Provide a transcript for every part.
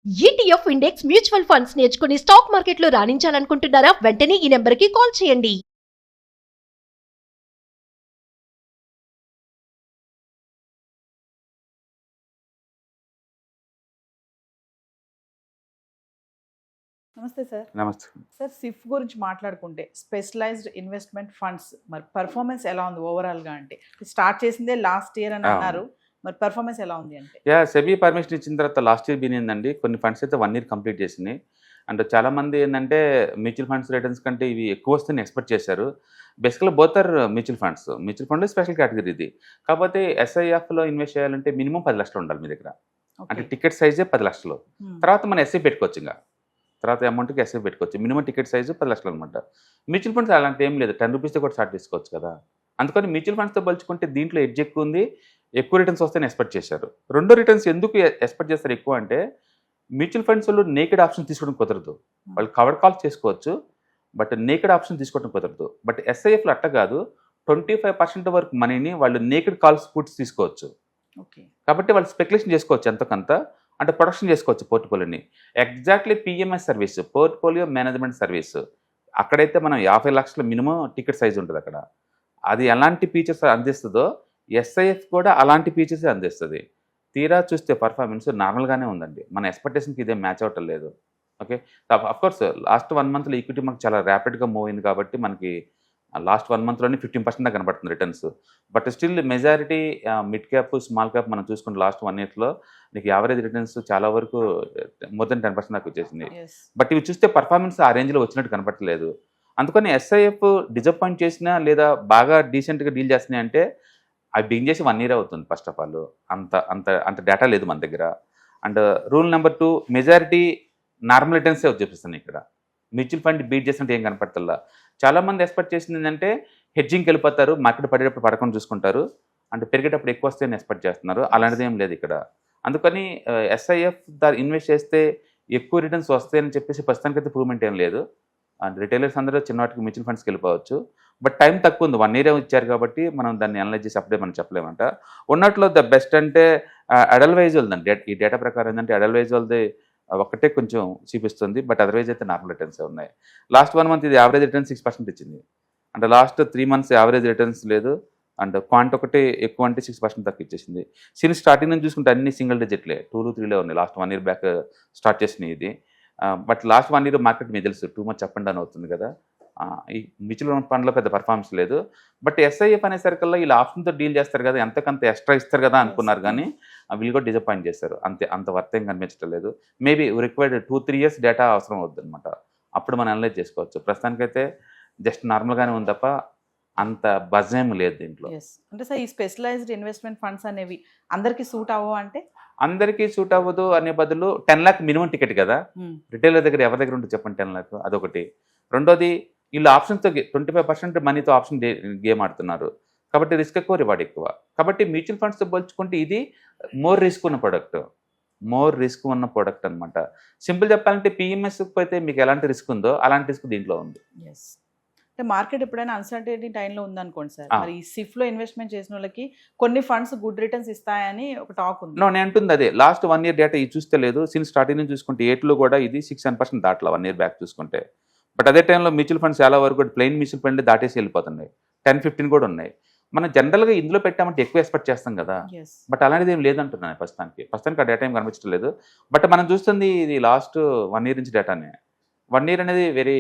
ETF index mutual funds నేర్చుకుని stock మార్కెట్లో రాణించాలనుకుంటున్నారా? వెంటనే ఈ నెంబర్కి కాల్ చేయండి. నమస్తే సార్. నమస్తే. సార్, సిఫ్ గురించి మాట్లాడుకుంటే స్పెషలైజ్డ్ ఇన్వెస్ట్మెంట్ ఫండ్స్ మరి పర్ఫార్మెన్స్ ఎలా ఉంది ఓవరాల్గా? అంటే స్టార్ట్ చేసిందే లాస్ట్ ఇయర్ అని అన్నారు, మరి పర్ఫార్మెన్స్ ఎలా ఉంది అంటే? సెబీ పర్మిషన్ ఇచ్చిన తర్వాత లాస్ట్ ఇయర్ బినిందండి. కొన్ని ఫండ్స్ అయితే 1 ఇయర్ కంప్లీట్ చేసినాయి. అండ్ చాలామంది ఏంటంటే మ్యూచువల్ ఫండ్స్ రిటర్న్స్ కంటే ఇవి ఎక్కువ వస్తాయని ఎక్స్పెక్ట్ చేశారు. బేసికల్గా both are mutual funds. Mutual fund special category ఇది. కాకపోతే ఎస్ఐఎఫ్లో ఇన్వెస్ట్ చేయాలంటే మినిమం 10 లక్షలు ఉండాలి మీ దగ్గర. అంటే టికెట్ సైజే 10 లక్షలు. తర్వాత మనం ఎస్ఐ పెట్టుకోవచ్చు, ఇంకా తర్వాత అమౌంట్కి ఎస్ఐ పెట్టుకోవచ్చు. మినిమం టికెట్ సైజు 10 లక్షలు అనమాట. మ్యూచువల్ ఫండ్స్ అలాంటి ఏం లేదు, 10 రూపీస్తో కూడా స్టార్ట్ చేసుకోవచ్చు కదా. అందుకని మ్యూచువల్ ఫండ్స్తో పోల్చుకుంటే దీంట్లో ఎడ్జ్ ఎక్కువ ఉంది, ఎక్కువ రిటర్న్స్ వస్తాయని ఎక్స్పెక్ట్ చేశారు. రెండో రిటర్న్స్ ఎందుకు ఎక్స్పెక్ట్ చేస్తారు ఎక్కువ అంటే, మ్యూచువల్ ఫండ్స్ వాళ్ళు నేకెడ్ ఆప్షన్ తీసుకోవడం కుదరదు. వాళ్ళు కవర్ కాల్స్ చేసుకోవచ్చు, బట్ నేకెడ్ ఆప్షన్ తీసుకోవడం కుదరదు. బట్ ఎస్ఐఎఫ్లో అట్ట కాదు, 25% వరకు మనీని వాళ్ళు నేకెడ్ కాల్స్ పుట్స్ తీసుకోవచ్చు. కాబట్టి వాళ్ళు స్పెక్యులేషన్ చేసుకోవచ్చు ఎంతకంత, అంటే ప్రొడక్షన్ చేసుకోవచ్చు పోర్ట్ఫోలియోని. Exactly PMS service, portfolio management service. అక్కడైతే మనం 50 లక్షల మినిమం టికెట్ సైజ్ ఉంటుంది అక్కడ. అది ఎలాంటి ఫీచర్స్ అందిస్తుందో ఎస్ఐఎఫ్ కూడా అలాంటి ఫీచర్సే అందిస్తుంది. తీరా చూస్తే పర్ఫార్మెన్స్ నార్మల్గానే ఉందండి. మన ఎక్స్పెక్టేషన్కి ఇదే మ్యాచ్ అవటం లేదు. ఓకే, అఫ్కోర్స్ లాస్ట్ 1 మంత్లో ఈక్విటీ మనకు చాలా ర్యాపిడ్గా మూవ్ అయింది కాబట్టి మనకి లాస్ట్ 1 మంత్లోనే 15% కనబడుతుంది returns. But still majority mid cap, small cap మనం చూసుకుంటే లాస్ట్ 1 ఇయర్లో నీకు యావరేజ్ రిటర్న్స్ చాలా వరకు మోర్ దెన్ 10% దాకా వచ్చేసింది. బట్ ఇవి చూస్తే పర్ఫార్మెన్స్ ఆ రేంజ్లో వచ్చినట్టు కనపడలేదు. అందుకని ఎస్ఐఎఫ్ డిసప్పాయింట్ చేసినా లేదా బాగా డీసెంట్గా డీల్ చేసినాయి అంటే అవి బిగిన్ చేసి 1 ఇయర్ అవుతుంది. ఫస్ట్ ఆఫ్ ఆల్ అంత అంత అంత డేటా లేదు మన దగ్గర. And rule number 2, majority normal రిటర్న్సే చూపిస్తున్నాయి ఇక్కడ. మ్యూచువల్ ఫండ్ బీట్ చేసినట్టు ఏం కనపడతల్లా. చాలామంది ఎక్స్పెక్ట్ చేసింది ఏంటంటే హెడ్జింగ్కి వెళ్ళిపోతారు, మార్కెట్ పడేటప్పుడు పడకుండా చూసుకుంటారు, అంటే పెరిగేటప్పుడు ఎక్కువ వస్తాయని ఎక్స్పెక్ట్ చేస్తున్నారు. అలాంటిది ఏం లేదు ఇక్కడ. అందుకని ఎస్ఐఎఫ్ ఇన్వెస్ట్ చేస్తే ఎక్కువ రిటర్న్స్ వస్తాయని చెప్పేసి ప్రస్తుతానికైతే ప్రూవ్మెంట్ ఏం లేదు. అండ్ రిటైలర్స్ అందరూ చిన్నవాటికి మ్యూచువల్ ఫండ్స్కి వెళ్ళిపోవచ్చు. బట్ టైం తక్కువ ఉంది, 1 ఇయర్ ఇచ్చారు కాబట్టి మనం దాన్ని అనలైజ్ చేసి అప్పుడే మనం చెప్పలేమంట. ఉన్నట్లో ద బెస్ట్ అంటే అడల్వైజ్ వాళ్ళదండి. ఈ డేటా ప్రకారం ఏంటంటే అడల్వైజ్ వాళ్ళది ఒక్కటే కొంచెం చూపిస్తుంది, బట్ అదర్వైజ్ అయితే నార్మల్ రిటర్న్స్ ఉన్నాయి. లాస్ట్ 1 మంత్ ఇది యావరేజ్ రిటర్న్స్ 6% ఇచ్చింది. అంటే లాస్ట్ 3 మంత్స్ యావరేజ్ రిటర్న్స్ లేదు. అండ్ క్వాంట్ ఒకటి ఎక్కువ అంటే 6% తక్కువ ఇచ్చేసింది. సిన్స్ స్టార్టింగ్ నుంచి చూసుకుంటే అన్ని సింగిల్ డిజిట్లే, 2, 3 ఉన్నాయి. లాస్ట్ 1 ఇయర్ బ్యాక్ స్టార్ట్ చేసినాయి ఇది. బట్ లాస్ట్ 1 ఇయర్ మార్కెట్ మీకు తెలుసు too much up and down అవుతుంది కదా. ఈ మ్యూచువల్ ఫండ్లో పెద్ద పర్ఫార్మెన్స్ లేదు. బట్ ఎస్ఐఎఫ్ అనేసరికల్లా వీళ్ళు ఆప్షన్తో డీల్ చేస్తారు కదా, ఎంతకంత ఎక్స్ట్రా ఇస్తారు కదా అనుకున్నారు, కానీ వీళ్ళు కూడా డిసప్పాయింట్ చేస్తారు. అంత వర్త్ ఏం కనిపించడం లేదు. మేబీ రిక్వైర్డ్ 2-3 ఇయర్స్ డేటా అవసరం అవుతుంది అనమాట. అప్పుడు మనం అనలైజ్ చేసుకోవచ్చు. ప్రస్తుతానికైతే జస్ట్ నార్మల్గానే ఉంది తప్ప అంత బజ్ ఏం లేదు దీంట్లో. అంటే సార్, ఈ స్పెషలైజ్డ్ ఇన్వెస్ట్మెంట్ ఫండ్స్ అనేవి అందరికీ సూట్ అవ్వవు అంటే? అందరికీ సూట్ అవ్వదు అనే బదులు 10 లాక్ మినిమం టికెట్ కదా. రిటైలర్ దగ్గర ఎవరి దగ్గర ఉంటుంది చెప్పండి 10 లాక్, అదొకటి. రెండోది, వీళ్ళు ఆప్షన్తో 25% మనీతో ఆప్షన్ గేమ్ ఆడుతున్నారు కాబట్టి రిస్క్ ఎక్కువ, రివార్డ్ ఎక్కువ. కాబట్టి మ్యూచువల్ ఫండ్స్తో పోల్చుకుంటే ఇది మోర్ రిస్క్ ఉన్న ప్రోడక్ట్ అనమాట. సింపుల్ చెప్పాలంటే పిఎంఎస్ అయితే మీకు ఎలాంటి రిస్క్ ఉందో అలాంటి రిస్క్ దీంట్లో ఉంది. అంటే మార్కెట్ ఎప్పుడైనా అన్సర్టనిటీ టైంలో ఉందనుకోండి సార్, మరి ఈ సిఫ్లో ఇన్వెస్ట్మెంట్ చేసిన వాళ్ళకి కొన్ని ఫండ్స్ గుడ్ రిటర్న్స్ ఇస్తాయని ఒక టాక్ ఉంది. నేను అంటుంది అదే, లాస్ట్ 1 ఇయర్ డేటా ఇది చూస్తే లేదు. సిన్స్ స్టార్టింగ్ నుంచి చూసుకుంటే 8లో కూడా ఇది 6-7% దాటలా 1 ఇయర్ బ్యాక్ చూసుకుంటే. బట్ అదే టైంలో మ్యూచువల్ ఫండ్స్ చాలా వరకు ప్లెయిన్ మ్యూచువల్ ఫండ్ దాటేసి వెళ్ళిపోతున్నాయి. 10-15 కూడా ఉన్నాయి. మనం జనరల్గా ఇందులో పెట్టామంటే ఎక్కువ ఎక్స్పెక్ట్ చేస్తాం కదా. బట్ అలాంటిది ఏం లేదంటున్నాను ప్రస్తుతానికి ఆ డేటా ఏం కనిపించడం లేదు. బట్ మనం చూస్తుంది ఇది లాస్ట్ 1 ఇయర్ నుంచి డేటానే. 1 ఇయర్ అనేది వెరీ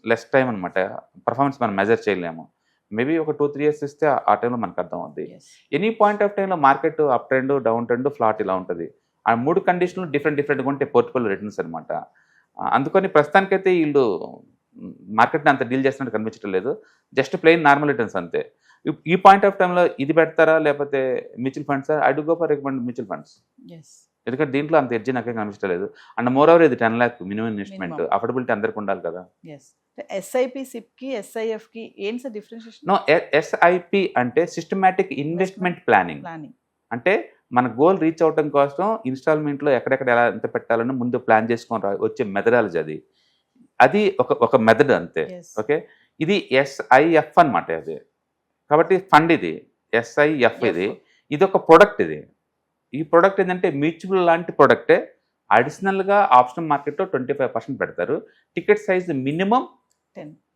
లెస్ టైం అనమాట. పర్ఫార్మెన్స్ మనం మెజర్ చేయలేము. మేబీ ఒక 2-3 ఇయర్స్ ఇస్తే ఆ టైంలో మనకు అర్థం అవుతుంది. ఎనీ పాయింట్ ఆఫ్ టైంలో market up trend, down trend, flat ఇలా ఉంటుంది. ఆ 3 కండిషన్లు డిఫరెంట్గా ఉంటే పోర్ట్ఫోలియో రిటర్న్స్ అనమాట. అందుకని ప్రస్తుతానికైతే వీళ్ళు మార్కెట్ని అంత డీల్ చేస్తున్నట్టు కనిపించడం లేదు. జస్ట్ ప్లెయిన్ నార్మల్ రిటర్న్స్ అంతే. ఈ పాయింట్ ఆఫ్ టైంలో ఇది పెడతారా లేకపోతే mutual funds? I do go for recommend mutual funds. ఎందుకంటే దీంట్లో అంత ఎడ్జి నాకే కనిపించలేదు. అండ్ మోర్ ఓవర్ ఇది 10 లాక్ మినిమం ఇన్వెస్ట్మెంట్, అఫోర్డబిలిటీ అందరికి ఉండాలి కదా. ఎస్ఐపి, సిప్కి, ఎస్ఐఎఫ్కి ఏంటి సార్ డిఫరెన్షియేషన్? నో, ఎస్ఐపి అంటే సిస్టమాటిక్ ఇన్వెస్ట్మెంట్ ప్లానింగ్. అంటే మన గోల్ రీచ్ అవడం కోసం ఇన్స్టాల్మెంట్లో ఎక్కడెక్కడ ఎలా ఎంత పెట్టాలని ముందు ప్లాన్ చేసుకొని వచ్చే మెథడాలజీ అది ఒక మెథడ్ అంతే. ఓకే, ఇది ఎస్ఐఎఫ్ అనమాట. అది కాబట్టి ఫండ్ ఇది ఎస్ఐఎఫ్. ఇది ఒక ప్రొడక్ట్. ఈ ప్రొడక్ట్ ఏంటంటే మ్యూచువల్ లాంటి ప్రొడక్టే, అడిషనల్గా ఆప్షన్ మార్కెట్లో 25% పెడతారు. Ticket size minimum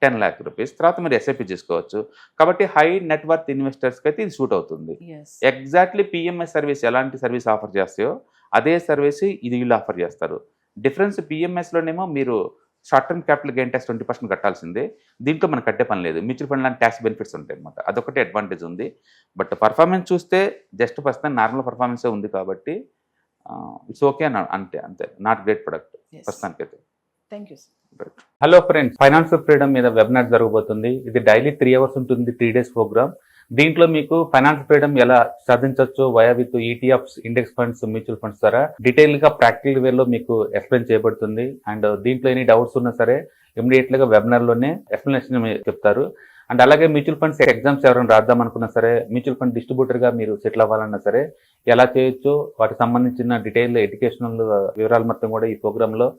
10 lakh rupees. తర్వాత మీరు ఎస్ఐపి చేసుకోవచ్చు. కాబట్టి హై నెట్ వర్త్ ఇన్వెస్టర్స్కి అయితే ఇది సూట్ అవుతుంది. ఎగ్జాక్ట్లీ పిఎంఎస్ సర్వీస్ ఎలాంటి సర్వీస్ ఆఫర్ చేస్తాయో అదే సర్వీస్ ఇది వీళ్ళు ఆఫర్ చేస్తారు. డిఫరెన్స్ పిఎంఎస్లోనేమో మీరు short term capital gain tax 20% కట్టాల్సిందే. దీంట్లో మనం కట్టే పని లేదు. మ్యూచువల్ ఫండ్ లాంటి ట్యాక్స్ బెనిఫిట్స్ ఉంటాయి అనమాట. అదొకటి అడ్వాంటేజ్ ఉంది. బట్ పర్ఫార్మెన్స్ చూస్తే జస్ట్ ప్రస్తుతం నార్మల్ పర్ఫార్మెన్సే ఉంది కాబట్టి ఇట్స్ ఓకే అని అంతే నాట్ గ్రేట్ ప్రొడక్ట్ ప్రస్తుతానికైతే. Thank you. Hello friends, financial freedom మీద వెబినార్ జరగబోతుంది. ఇది డైలీ 3 hours ఉంటుంది, 3 days ప్రోగ్రామ్. దీంట్లో మీకు ఫైనాన్షియల్ ఫ్రీడమ్ ఎలా సాధించవచ్చు via with ETFs, index funds, mutual funds ద్వారా డీటెయిల్ గా ప్రాక్టికల్ వేలో మీకు ఎక్స్ప్లెయిన్ చేయబడుతుంది. అండ్ దీంట్లో ఎనీ డౌట్స్ ఉన్నా సరే ఇమీడియట్ గా వెబినార్ లోనే ఎక్స్ప్లెనేషన్ చెప్తారు. అండ్ అలాగే మ్యూచువల్ ఫండ్స్ ఎగ్జామ్స్ ఎవరైనా రాద్దాం అనుకున్నా సరే, మ్యూచువల్ ఫండ్ డిస్ట్రిబ్యూటర్ గా మీరు సెటిల్ అవ్వాలన్నా సరే ఎలా చేయొచ్చు, వాటికి సంబంధించిన డీటెయిల్ ఎడ్యుకేషనల్ వివరాలు మొత్తం కూడా ఈ ప్రోగ్రామ్ లో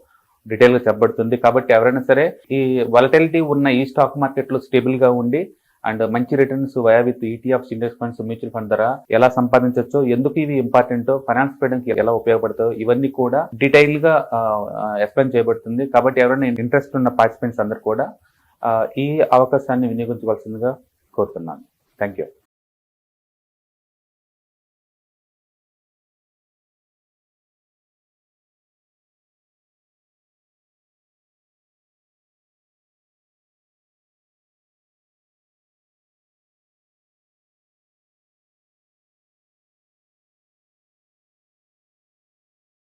డీటెయిల్ గా చెప్పబడుతుంది. కాబట్టి ఎవరైనా సరే ఈ వాలటిలిటీ ఉన్న ఈ స్టాక్ మార్కెట్ లో స్టేబుల్ గా ఉండి అండ్ మంచి returns via with ETFs, index funds, mutual fund ద్వారా ఎలా సంపాదించవచ్చు, ఎందుకు ఇవి ఇంపార్టెంట్, ఫైనాన్స్ ఫ్రీడమ్ కి ఎలా ఉపయోగపడతాయో ఇవన్నీ కూడా డీటెయిల్ గా ఎక్స్ప్లెయిన్ చేయబడుతుంది. కాబట్టి ఎవరైనా ఇంట్రెస్ట్ ఉన్న పార్టిసిపెంట్స్ అందరూ కూడా ఈ అవకాశాన్ని వినియోగించవలసిందిగా కోరుతున్నాను. Thank you.